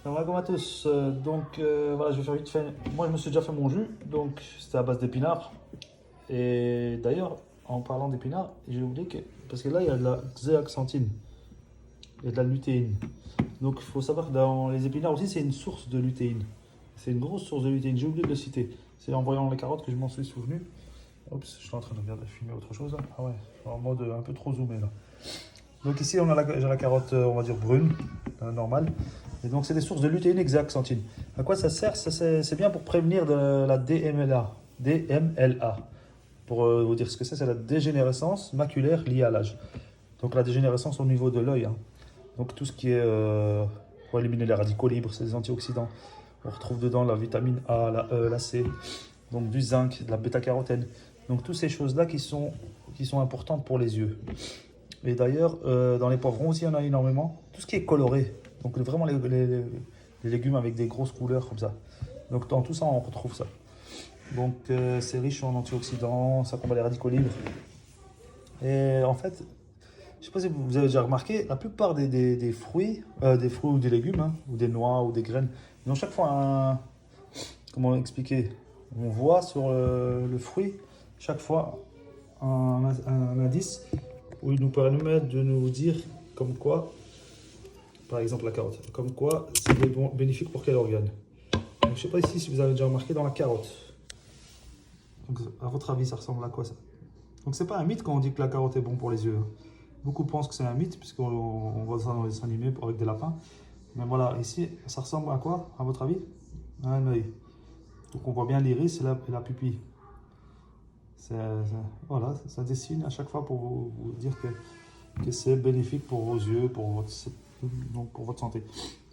Salam à tous. Voilà, je vais faire vite fait. Moi, je me suis déjà fait mon jus, donc c'était à base d'épinards. Et d'ailleurs, en parlant d'épinards, j'ai oublié que. Parce que là, il y a de la zéaxanthine, il y a de la lutéine. Donc, il faut savoir que dans les épinards aussi, c'est une source de lutéine. C'est une grosse source de lutéine, j'ai oublié de le citer. C'est en voyant les carottes que je m'en suis souvenu. Oups, je suis en train de regarder, filmer autre chose là. Ah ouais, en mode un peu trop zoomé là. Donc ici, j'ai la carotte, on va dire brune, normale. Et donc, c'est des sources de lutéine et zeaxanthine. À quoi ça sert? C'est bien pour prévenir de la DMLA. DMLA. Pour vous dire ce que c'est la dégénérescence maculaire liée à l'âge. Donc, la dégénérescence au niveau de l'œil. Hein. Donc, tout ce qui est pour éliminer les radicaux libres, c'est des antioxydants. On retrouve dedans la vitamine A, la E, la C, donc du zinc, de la bêta-carotène. Donc, toutes ces choses-là qui sont importantes pour les yeux. Et d'ailleurs, dans les poivrons aussi, il y en a énormément. Tout ce qui est coloré, donc vraiment les légumes avec des grosses couleurs comme ça. Donc dans tout ça, on retrouve ça. Donc c'est riche en antioxydants, ça combat les radicaux libres. Et en fait, je ne sais pas si vous avez déjà remarqué, la plupart des fruits ou des légumes, hein, ou des noix ou des graines, ils ont chaque fois un... Comment expliquer? On voit sur le fruit, chaque fois, un indice où il nous permet de nous dire comme quoi, par exemple la carotte, comme quoi c'est bénéfique pour quel organe. Donc, je ne sais pas ici si vous avez déjà remarqué dans la carotte. Donc, à votre avis, ça ressemble à quoi ça? Donc c'est pas un mythe quand on dit que la carotte est bon pour les yeux. Beaucoup pensent que c'est un mythe puisqu'on voit ça dans les dessins animés avec des lapins. Mais voilà, ici, ça ressemble à quoi, à votre avis? À un œil. Donc on voit bien l'iris et la pupille. Voilà, ça dessine à chaque fois pour vous dire que c'est bénéfique pour vos yeux, pour votre santé.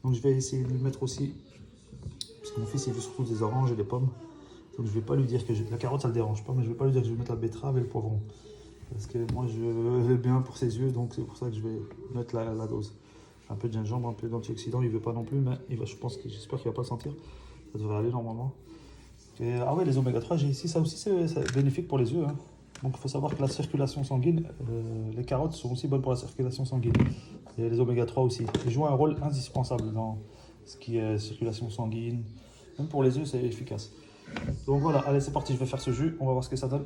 Donc je vais essayer de lui mettre aussi, parce que mon fils il veut surtout des oranges et des pommes. Donc je vais pas lui dire que la carotte ça le dérange pas, mais je vais pas lui dire que je vais mettre la betterave et le poivron. Parce que moi je veux bien pour ses yeux, donc c'est pour ça que je vais mettre la dose. Un peu de gingembre, un peu d'antioxydants, il veut pas non plus, mais j'espère qu'il va pas le sentir. Ça devrait aller normalement. Ah ouais, les oméga 3, j'ai ici, ça aussi c'est bénéfique pour les yeux. Hein. Donc il faut savoir que la circulation sanguine, les carottes sont aussi bonnes pour la circulation sanguine. Et les oméga 3 aussi. Ils jouent un rôle indispensable dans ce qui est circulation sanguine. Même pour les yeux, c'est efficace. Donc voilà, allez c'est parti, je vais faire ce jus, on va voir ce que ça donne.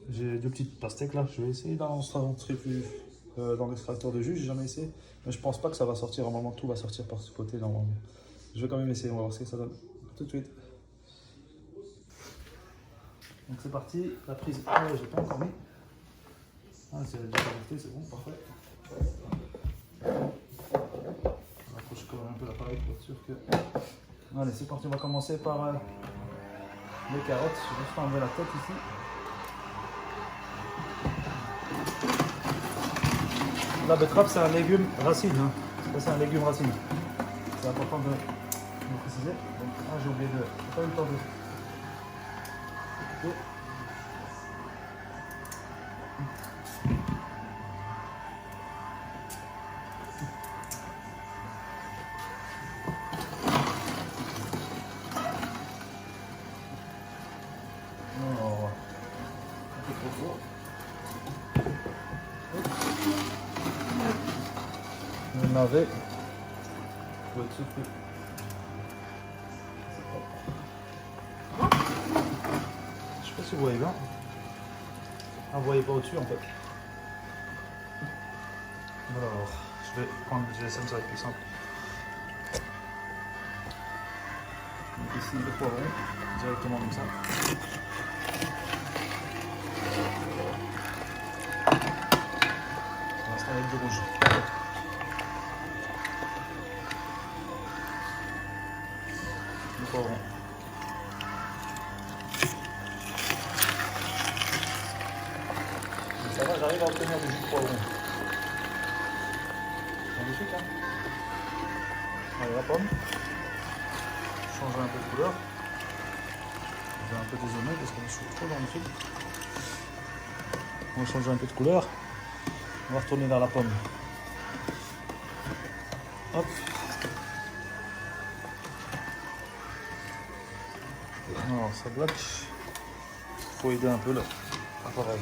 J'ai deux petites pastèques là, je vais essayer d'en rentrer plus dans l'extracteur de jus, j'ai jamais essayé. Mais je pense pas que ça va sortir, normalement tout va sortir par ce côté normalement. Je vais quand même essayer, on va voir ce que ça donne. Tout de suite. Donc c'est parti, la prise, j'ai pas encore mis. Ah, c'est déjà connecté, c'est bon, parfait. On approche quand même un peu l'appareil pour être sûr que... Allez, c'est parti, on va commencer par les carottes. Je vais juste enlever la tête ici. La betterave, c'est un légume racine. Hein. C'est un légume racine. C'est important de préciser. Donc, j'ai oublié de... J'ai pas eu le temps de... Okay. Alors, un peu trop fort. Le navet. Je vais être sûr que... Je sais pas si vous voyez bien. Ah, vous voyez pas au-dessus en fait. Alors, je vais prendre le GSM, ça va être plus simple. Donc ici, le poivron, directement comme ça. Pour l'instant, avec du rouge. Le poivron. Donc ça va, j'arrive à obtenir du jus de poivron. Magnifique, hein? Allez, la pomme. Changer un peu de couleur. Je vais un peu dézoomer parce que je suis trop dans le film. On va changer un peu de couleur. On va retourner vers la pomme. Hop. Alors ça bloque. Il faut aider un peu là. Pareil.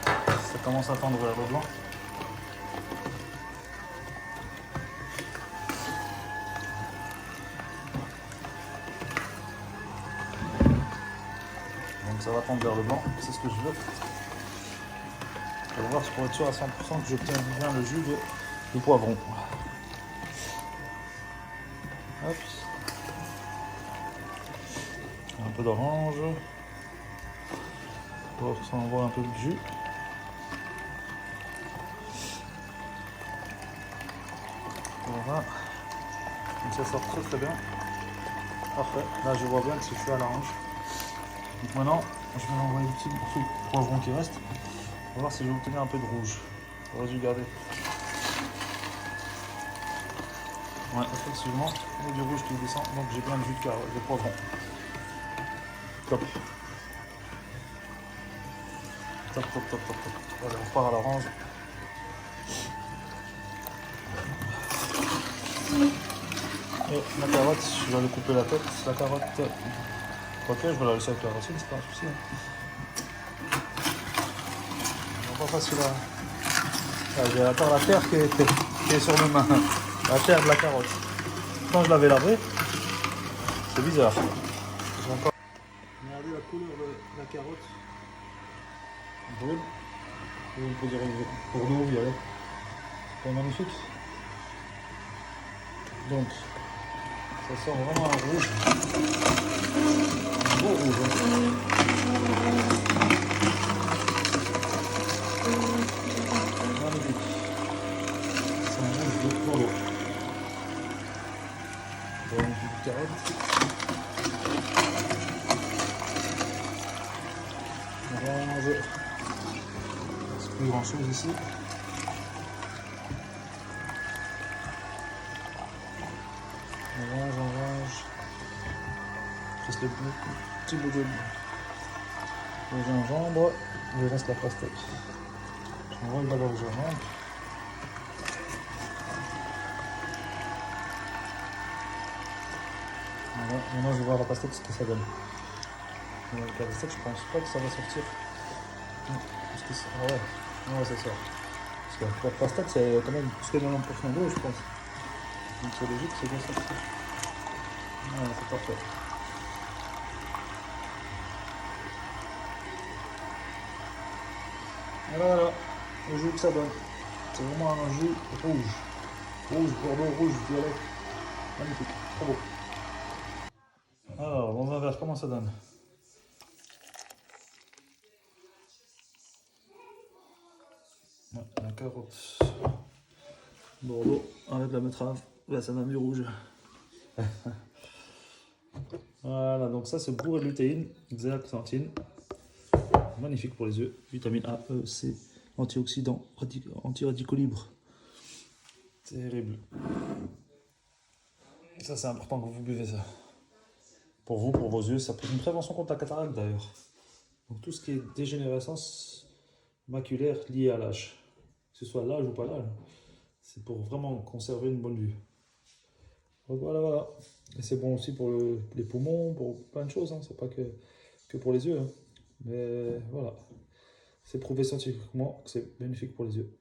Ça commence à tendre vers le blanc. ça va tendre vers le blanc, c'est ce que je veux. On va voir pour être sûr à 100% que j'obtiens bien le jus de poivron. Hop. Un peu d'orange. Pour que ça envoie un peu de jus. Voilà. Donc ça sort très très bien. Parfait. Là je vois bien que c'est fait à l'orange. Donc maintenant, je vais envoyer le petit morceau de poivron qui reste. On va voir si je vais obtenir un peu de rouge. J'aurais dû garder. Ouais, effectivement, il y a du rouge qui descend, donc j'ai plein de jus de poivron. Top. Top, top, top, top, top. Voilà, on repart à l'orange. Et la carotte, je vais aller couper la tête. La carotte, ok, je vais la laisser avec la racine, c'est pas un souci. C'est pas facile à... Ah, j'ai encore la terre qui est sur mes mains. La terre de la carotte. Quand je l'avais lavée, c'est bizarre. Encore... Regardez la couleur de la carotte. Brune. Ou on peut dire bordeaux, violet. C'est magnifique. Donc, ça sort vraiment un rouge. Un beau rouge. Magnifique. C'est un rouge de bordeaux. Donc, une carotte. Orange. C'est plus grand chose ici. Orange. Juste le petit bout de gingembre. Je reste la pastèque. On va d'abord au gingembre. Voilà. Maintenant je vais voir la pastèque ce que ça donne. Avec la pastèque, je pense pas que ça va sortir. Parce que ah ouais, ouais, ça sort. Parce que la pastèque c'est quand même plus que 90% d'eau, je pense. Donc c'est logique, c'est bien sorti. Ouais, c'est parfait. Voilà, le jus que ça donne. C'est vraiment un jus rouge. Rouge, bordeaux, rouge, violet. Magnifique, trop beau. Alors, dans un verre, comment ça donne? Ouais, la carotte. Bordeaux, avec la betterave. Là, ça donne du rouge. Voilà, donc ça c'est bourré de lutéine, zéaxanthine. Magnifique pour les yeux. Vitamine A, E, C, antioxydants, anti-radicaux libres. Terrible. Ça c'est important que vous buvez ça. Pour vous, pour vos yeux, ça peut être une prévention contre la cataracte d'ailleurs. Donc tout ce qui est dégénérescence maculaire liée à l'âge, que ce soit l'âge ou pas l'âge, c'est pour vraiment conserver une bonne vue. Donc voilà, voilà. Et c'est bon aussi pour les poumons, pour plein de choses, hein. C'est pas que pour les yeux, hein. Mais voilà, c'est prouvé scientifiquement que c'est bénéfique pour les yeux.